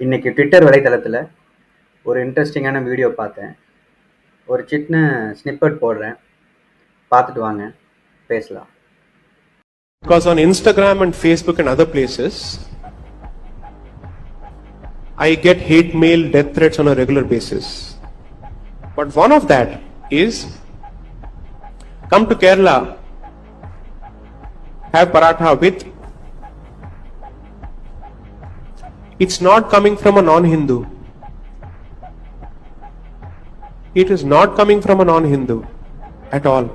இன்னைக்கு ட்விட்டர் வலைத்தளத்தில் ஒரு இன்ட்ரெஸ்டிங்கான வீடியோ பார்த்தேன். ஒரு சின்ன ஸ்னிப்பட் போடுறேன், பார்த்துட்டு வாங்க, பேசலாம். Because on Instagram and Facebook and other places, I get hate mail, death threats on a regular basis. But one of that is, come to Kerala, have paratha with. It's not coming from a non-Hindu. It is not coming from a non-Hindu at all.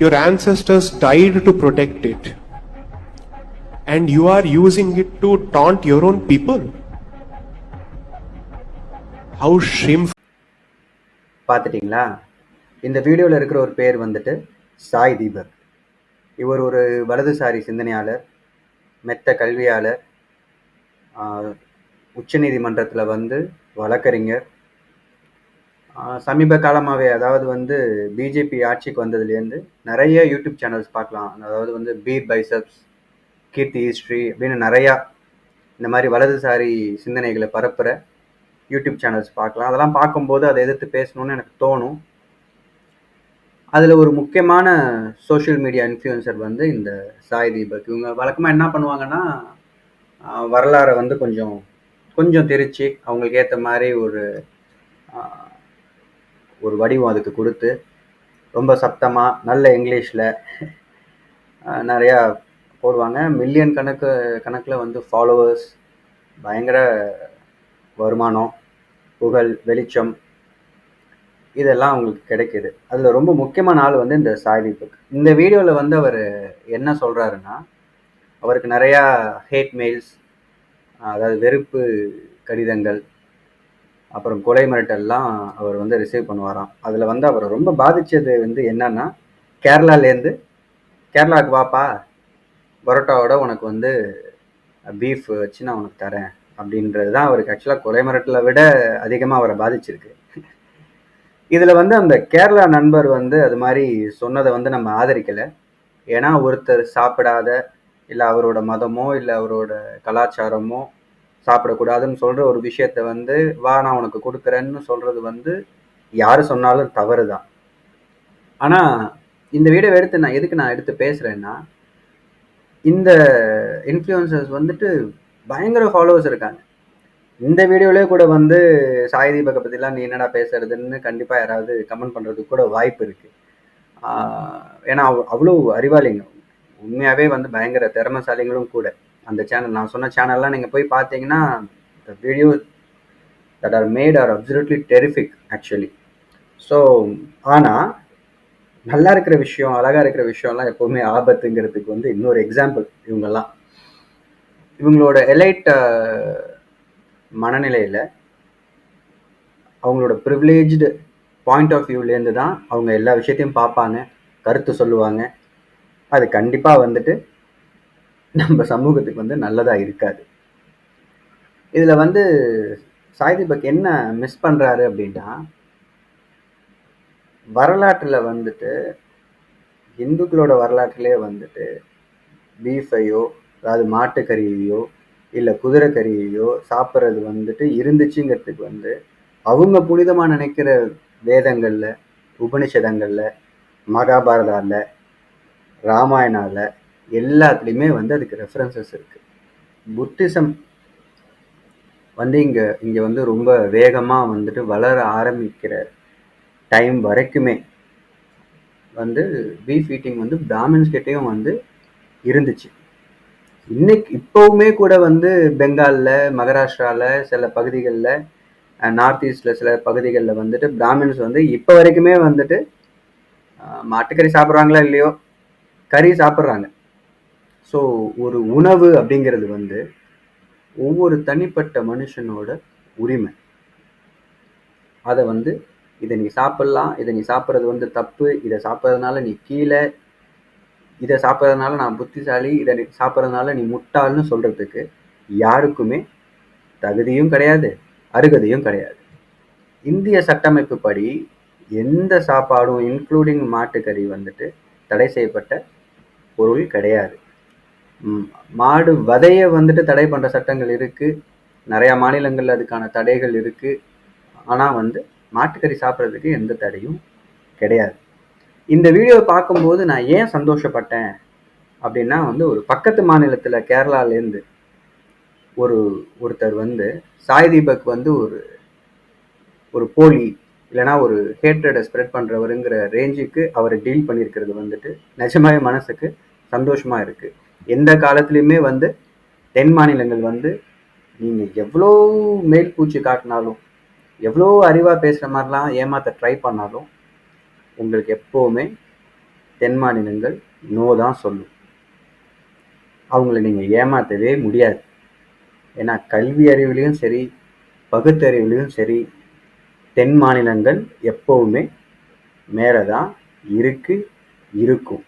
Your ancestors died to protect it. And you are using it to taunt your own people. How shameful. பார்த்துட்டிங்களா? இந்த வீடியோவில் இருக்கிற ஒரு பேர் வந்துட்டு சாய் தீபக். இவர் ஒரு வலதுசாரி சிந்தனையாளர், மெத்த கல்வியாளர், உச்சநீதிமன்றத்தில் வந்து வழக்கறிஞர். சமீப காலமாகவே, அதாவது வந்து பிஜேபி ஆட்சிக்கு வந்ததுலேருந்து நிறைய யூடியூப் சேனல்ஸ் பார்க்கலாம். அதாவது வந்து பீர் பைசப்ஸ், கீர்த்தி ஹிஸ்ட்ரி அப்படின்னு நிறையா இந்த மாதிரி வலதுசாரி சிந்தனைகளை பரப்புகிற யூடியூப் சேனல்ஸ் பார்க்கலாம். அதெல்லாம் பார்க்கும்போது அதை எதிர்த்து பேசணும்னு எனக்கு தோணும். அதில் ஒரு முக்கியமான சோஷியல் மீடியா இன்ஃப்ளூயன்சர் வந்து இந்த சாய் தீபக். இவங்க வழக்கமாக என்ன பண்ணுவாங்கன்னா, வரலாறை வந்து கொஞ்சம் திரிச்சு அவங்களுக்கு ஏற்ற மாதிரி ஒரு வடிவம் அதுக்கு கொடுத்து ரொம்ப சத்தமாக நல்ல இங்கிலீஷில் நிறையா போடுவாங்க. மில்லியன் கணக்கில் வந்து ஃபாலோவர்ஸ், பயங்கர வருமானம், புகழ், வெளிச்சம், இதெல்லாம் அவங்களுக்கு கிடைக்கிது. அதில் ரொம்ப முக்கியமான ஆள் வந்து இந்த சாய் தீபக். இந்த வீடியோவில் வந்து அவர் என்ன சொல்கிறாருன்னா, அவருக்கு நிறையா ஹேட் மெயில்ஸ், அதாவது வெறுப்பு கடிதங்கள், அப்புறம் கொலை மிரட்டல்லாம் அவர் வந்து ரிசீவ் பண்ணுவாராம். அதில் வந்து அவரை ரொம்ப பாதித்தது வந்து என்னன்னா, கேரளாவுக்கு வாப்பா, பரோட்டாவோட உனக்கு வந்து பீஃப் வச்சு நான் உனக்கு தரேன் அப்படின்றது தான் அவருக்கு ஆக்சுவலாக கொலை மிரட்டலை விட அதிகமாக அவரை பாதிச்சிருக்கு. இதில் வந்து அந்த கேரளா நண்பர் வந்து அது மாதிரி சொன்னதை வந்து நம்ம ஆதரிக்கலை. ஏன்னா ஒருத்தர் சாப்பிடாத, இல்லை அவரோட மதமோ இல்லை அவரோட கலாச்சாரமோ சாப்பிடக்கூடாதுன்னு சொல்கிற ஒரு விஷயத்த வந்து வா நான் உனக்கு கொடுக்குறேன்னு சொல்கிறது வந்து யார் சொன்னாலும் தவறு தான். ஆனால் இந்த வீடியோ எதுக்கு நான் எடுத்து பேசுகிறேன்னா, இந்த இன்ஃப்ளூயன்சர்ஸ் வந்துட்டு பயங்கர ஃபாலோவர்ஸ் இருக்காங்க. இந்த வீடியோலேயே கூட வந்து சாய் தீபக்கை பற்றிலாம் நீ என்னடா பேசுறதுன்னு கண்டிப்பாக யாராவது கமெண்ட் பண்ணுறதுக்கு கூட வாய்ப்பு இருக்குது. ஏன்னா அவ்வளோ அறிவாளிங்க, உண்மையாகவே வந்து பயங்கர திறமைசாலிகளும் கூட. அந்த சேனல், நான் சொன்ன சேனல்லாம் நீங்கள் போய் பார்த்தீங்கன்னா, the videos that are made are absolutely terrific actually. So ஆனால் நல்லா இருக்கிற விஷயம், அழகாக இருக்கிற விஷயம்லாம் எப்போவுமே ஆபத்துங்கிறதுக்கு வந்து இன்னொரு எக்ஸாம்பிள் இவங்கெல்லாம். இவங்களோட எலைட் மனநிலையில், அவங்களோட ப்ரிவிலேஜ்டு பாயிண்ட் ஆஃப் வியூலேருந்து தான் அவங்க எல்லா விஷயத்தையும் பார்ப்பாங்க, கருத்து சொல்லுவாங்க. அது கண்டிப்பாக வந்துட்டு நம்ம சமூகத்துக்கு வந்து நல்லதாக இருக்காது. இதில் வந்து சாய் தீபக் என்ன மிஸ் பண்ணுறாரு அப்படின்னா, வரலாற்றில் வந்துட்டு இந்துக்களோட வரலாற்றிலே வந்துட்டு பீஃபையோ, அதாவது மாட்டுக்கறியையோ இல்லை குதிரைக்கறியையோ சாப்பிட்றது வந்துட்டு இருந்துச்சுங்கிறதுக்கு வந்து அவங்க புனிதமாக நினைக்கிற வேதங்களில், உபனிஷதங்களில், மகாபாரதாவில், ராமாயணாவில் எல்லாத்துலேயுமே வந்து அதுக்கு ரெஃபரன்சஸ் இருக்குது. புத்திசம் வந்து இங்கே வந்து ரொம்ப வேகமாக வந்துட்டு வளர ஆரம்பிக்கிற டைம் வரைக்குமே வந்து பீஃப் ஈட்டிங் வந்து பிராமின்ஸ் கிட்டேயும் வந்து இருந்துச்சு. இப்போவுமே கூட வந்து பெங்காலில், மகாராஷ்டிராவில், சில பகுதிகளில், நார்த் ஈஸ்டில் சில பகுதிகளில் வந்துட்டு பிராமின்ஸ் வந்து இப்போ வரைக்குமே வந்துட்டு மாட்டுக்கறி சாப்பிட்றாங்களா இல்லையோ, கறி சாப்பிட்றாங்க. ஸோ ஒரு உணவு அப்படிங்கிறது வந்து ஒவ்வொரு தனிப்பட்ட மனுஷனோட உரிமை. அதை வந்து இதை நீ சாப்பிட்லாம், இதை நீ சாப்பிட்றது வந்து தப்பு, இதை சாப்பிட்றதுனால நீ கீழே, இதை சாப்பிட்றதுனால நான் புத்திசாலி, இதை சாப்பிட்றதுனால நீ முட்டாள்னு சொல்கிறதுக்கு யாருக்குமே தகுதியும் கிடையாது, அருகதையும் கிடையாது. இந்திய சட்டமைப்பு படி எந்த சாப்பாடும் இன்க்ளூடிங் மாட்டுக்கறி வந்துட்டு தடை செய்யப்பட்ட பொருள் கிடையாது. மாடு வதையை வந்துட்டு தடை பண்ணுற சட்டங்கள் இருக்குது, நிறையா மாநிலங்களில் அதுக்கான தடைகள் இருக்குது. ஆனால் வந்து மாட்டுக்கறி சாப்பிட்றதுக்கு எந்த தடையும் கிடையாது. இந்த வீடியோவை பார்க்கும்போது நான் ஏன் சந்தோஷப்பட்டேன் அப்படின்னா வந்து, ஒரு பக்கத்து மாநிலத்தில் கேரளாலேருந்து ஒருத்தர் வந்து சாய் தீபக் வந்து ஒரு போலி இல்லைனா ஒரு ஹேட்ரடை ஸ்ப்ரெட் பண்ணுறவருங்கிற ரேஞ்சுக்கு அவர் டீல் பண்ணியிருக்கிறது வந்துட்டு நிஜமாவே மனசுக்கு சந்தோஷமாக இருக்குது. எந்த காலத்துலேயுமே வந்து தென் மாநிலங்கள் வந்து நீங்கள் எவ்வளோ மேல் பூச்சி காட்டினாலும், எவ்வளோ அறிவாக பேசுகிற மாதிரிலாம் ஏமாற்ற ட்ரை பண்ணாலும், உங்களுக்கு எப்போவுமே தென் மாநிலங்கள் நோ தான் சொல்லும். அவங்கள நீங்கள் ஏமாற்றவே முடியாது. ஏன்னா கல்வி அறிவுலையும் சரி, பகுத்தறிவுலையும் சரி, தென் மாநிலங்கள் எப்போவுமே மேலே தான் இருக்கும்.